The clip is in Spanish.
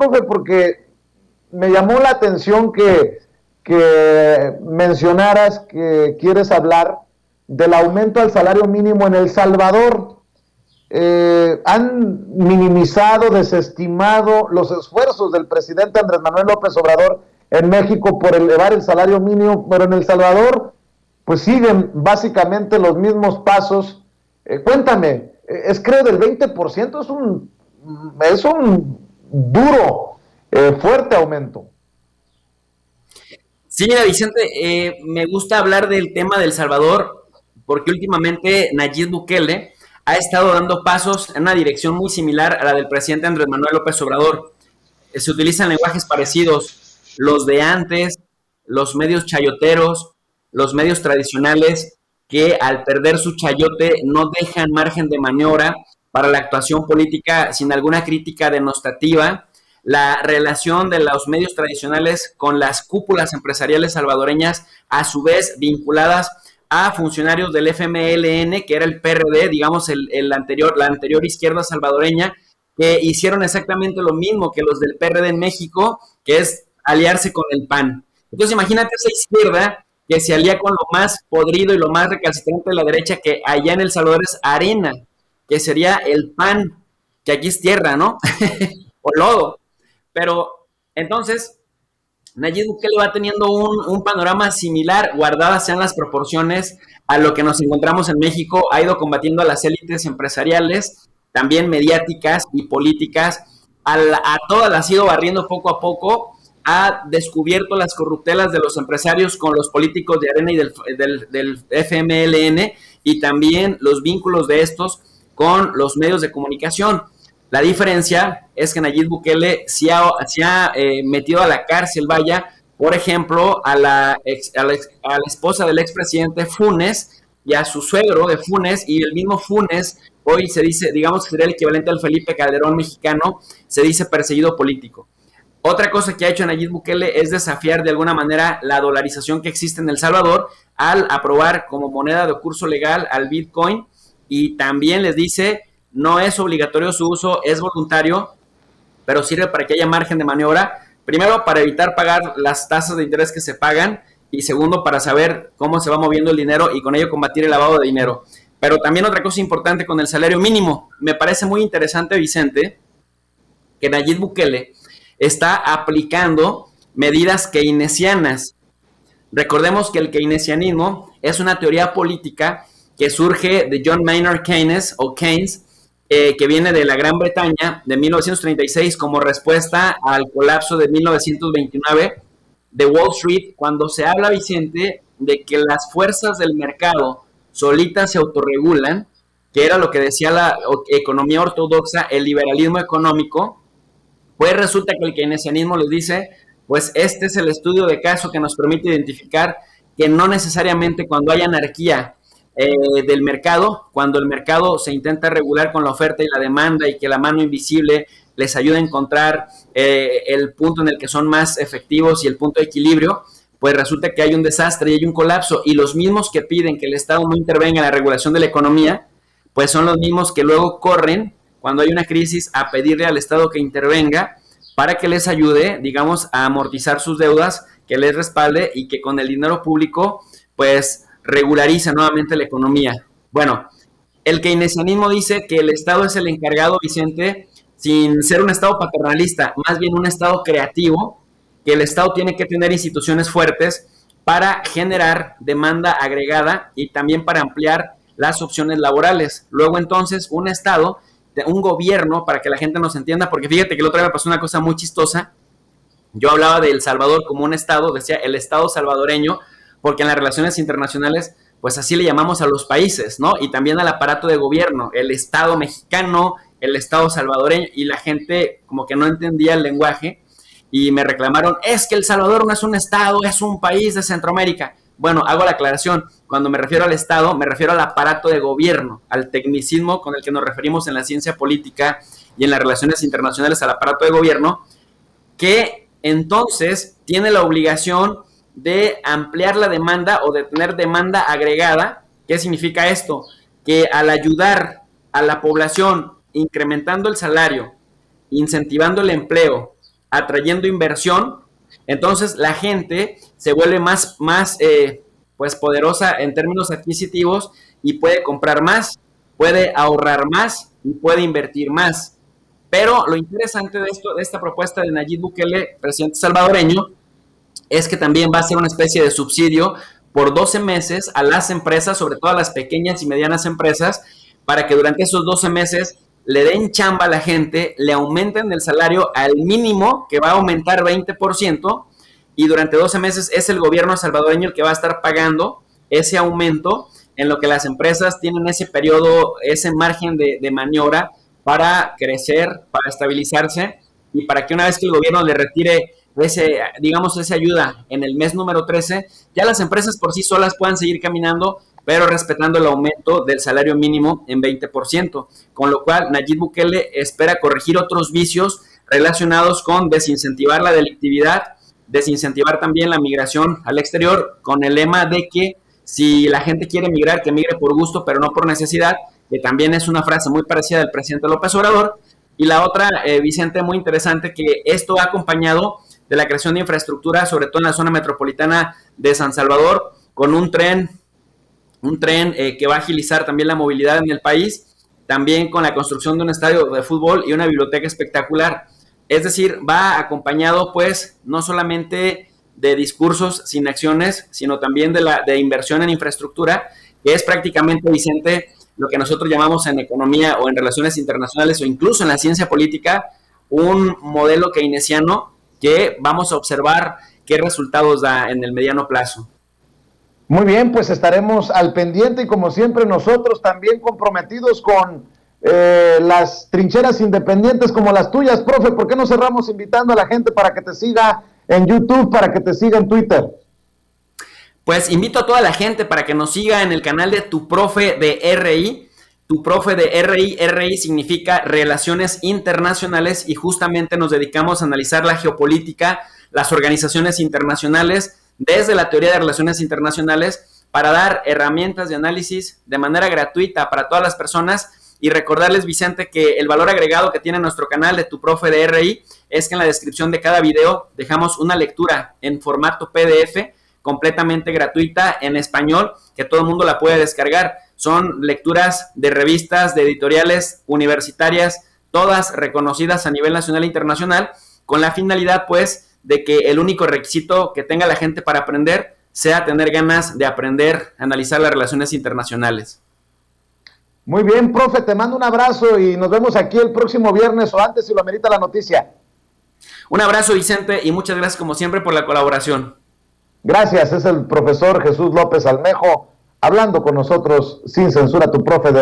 profe, porque me llamó la atención que mencionaras que quieres hablar del aumento al salario mínimo en El Salvador. Han minimizado, desestimado los esfuerzos del presidente Andrés Manuel López Obrador en México por elevar el salario mínimo, pero en El Salvador pues siguen básicamente los mismos pasos. Cuéntame, es creo del 20%, es un duro, fuerte aumento. Sí, mira, Vicente, me gusta hablar del tema del Salvador porque últimamente Nayib Bukele ha estado dando pasos en una dirección muy similar a la del presidente Andrés Manuel López Obrador. Se utilizan lenguajes parecidos, los de antes, los medios chayoteros, los medios tradicionales, que al perder su chayote no dejan margen de maniobra para la actuación política sin alguna crítica denostativa. La relación de los medios tradicionales con las cúpulas empresariales salvadoreñas, a su vez vinculadas a funcionarios del FMLN, que era el PRD, digamos la anterior izquierda salvadoreña, que hicieron exactamente lo mismo que los del PRD en México, que es aliarse con el PAN. Entonces imagínate esa izquierda que se alía con lo más podrido y lo más recalcitrante de la derecha, que allá en El Salvador es arena, que sería el PAN, que aquí es tierra, ¿no? O lodo. Pero entonces Nayib Bukele va teniendo un panorama similar, guardadas sean las proporciones a lo que nos encontramos en México. Ha ido combatiendo a las élites empresariales, también mediáticas y políticas. A todas las ha ido barriendo poco a poco. Ha descubierto las corruptelas de los empresarios con los políticos de Arena y del FMLN, y también los vínculos de estos con los medios de comunicación. La diferencia es que Nayib Bukele se ha metido a la cárcel, vaya, por ejemplo, a la esposa del expresidente Funes y a su suegro de Funes, y el mismo Funes hoy se dice, digamos que sería el equivalente al Felipe Calderón mexicano, se dice perseguido político. Otra cosa que ha hecho Nayib Bukele es desafiar de alguna manera la dolarización que existe en El Salvador al aprobar como moneda de curso legal al Bitcoin, y también les dice: no es obligatorio su uso, es voluntario, pero sirve para que haya margen de maniobra. Primero, para evitar pagar las tasas de interés que se pagan, y segundo, para saber cómo se va moviendo el dinero y con ello combatir el lavado de dinero. Pero también otra cosa importante con el salario mínimo. Me parece muy interesante, Vicente, que Nayib Bukele está aplicando medidas keynesianas. Recordemos que el keynesianismo es una teoría política que surge de John Maynard Keynes, o Keynes, que viene de la Gran Bretaña de 1936 como respuesta al colapso de 1929 de Wall Street, cuando se habla, Vicente, de que las fuerzas del mercado solitas se autorregulan, que era lo que decía la economía ortodoxa, el liberalismo económico. Pues resulta que el keynesianismo les dice: pues este es el estudio de caso que nos permite identificar que no necesariamente cuando hay anarquía del mercado, cuando el mercado se intenta regular con la oferta y la demanda, y que la mano invisible les ayuda a encontrar el punto en el que son más efectivos y el punto de equilibrio, pues resulta que hay un desastre y hay un colapso. Y los mismos que piden que el Estado no intervenga en la regulación de la economía, pues son los mismos que luego corren cuando hay una crisis a pedirle al Estado que intervenga para que les ayude, digamos, a amortizar sus deudas, que les respalde y que con el dinero público pues regulariza nuevamente la economía. Bueno, el keynesianismo dice que el Estado es el encargado, Vicente, sin ser un Estado paternalista, más bien un Estado creativo, que el Estado tiene que tener instituciones fuertes para generar demanda agregada y también para ampliar las opciones laborales. Luego entonces un Estado, un gobierno, para que la gente nos entienda, porque fíjate que la otra vez me pasó una cosa muy chistosa. Yo hablaba de El Salvador como un Estado, decía el Estado salvadoreño, porque en las relaciones internacionales, pues así le llamamos a los países, ¿no? Y también al aparato de gobierno, el Estado mexicano, el Estado salvadoreño, y la gente como que no entendía el lenguaje, y me reclamaron: es que El Salvador no es un Estado, es un país de Centroamérica. Bueno, hago la aclaración: cuando me refiero al Estado, me refiero al aparato de gobierno, al tecnicismo con el que nos referimos en la ciencia política y en las relaciones internacionales, al aparato de gobierno, que entonces tiene la obligación de ampliar la demanda o de tener demanda agregada. ¿Qué significa esto? Que al ayudar a la población incrementando el salario, incentivando el empleo atrayendo inversión. Entonces la gente se vuelve más pues poderosa en términos adquisitivos y puede comprar más, puede ahorrar más y puede invertir más. Pero lo interesante de esta propuesta de Nayib Bukele, presidente salvadoreño, es que también va a ser una especie de subsidio por 12 meses a las empresas, sobre todo a las pequeñas y medianas empresas, para que durante esos 12 meses le den chamba a la gente, le aumenten el salario al mínimo, que va a aumentar 20%, y durante 12 meses es el gobierno salvadoreño el que va a estar pagando ese aumento, en lo que las empresas tienen ese periodo, ese margen de maniobra para crecer, para estabilizarse, y para que una vez que el gobierno le retire esa ayuda en el mes número 13, ya las empresas por sí solas puedan seguir caminando, pero respetando el aumento del salario mínimo en 20%, con lo cual Nayib Bukele espera corregir otros vicios relacionados con desincentivar la delictividad, desincentivar también la migración al exterior, con el lema de que si la gente quiere migrar, que migre por gusto, pero no por necesidad, que también es una frase muy parecida del presidente López Obrador. Y la otra, Vicente, muy interesante, que esto va acompañado de la creación de infraestructura, sobre todo en la zona metropolitana de San Salvador, con un tren que va a agilizar también la movilidad en el país, también con la construcción de un estadio de fútbol y una biblioteca espectacular. Es decir, va acompañado pues no solamente de discursos sin acciones, sino también de inversión en infraestructura, que es prácticamente, Vicente, lo que nosotros llamamos en economía o en relaciones internacionales o incluso en la ciencia política, un modelo keynesiano que vamos a observar qué resultados da en el mediano plazo. Muy bien, pues estaremos al pendiente y como siempre nosotros también comprometidos con las trincheras independientes como las tuyas. Profe, ¿por qué no cerramos invitando a la gente para que te siga en YouTube, para que te siga en Twitter? Pues invito a toda la gente para que nos siga en el canal de Tu Profe de RI. Tu Profe de RI, RI significa Relaciones Internacionales, y justamente nos dedicamos a analizar la geopolítica, las organizaciones internacionales, desde la teoría de relaciones internacionales, para dar herramientas de análisis de manera gratuita para todas las personas. Y recordarles, Vicente, que el valor agregado que tiene nuestro canal de Tu Profe de RI es que en la descripción de cada video dejamos una lectura en formato PDF completamente gratuita en español, que todo el mundo la puede descargar. Son lecturas de revistas, de editoriales universitarias, todas reconocidas a nivel nacional e internacional, con la finalidad pues de que el único requisito que tenga la gente para aprender sea tener ganas de aprender a analizar las relaciones internacionales. Muy bien, profe, te mando un abrazo y nos vemos aquí el próximo viernes o antes si lo amerita la noticia. Un abrazo, Vicente, y muchas gracias como siempre por la colaboración. Gracias, es el profesor Jesús López Almejo hablando con nosotros sin censura, Tu Profe de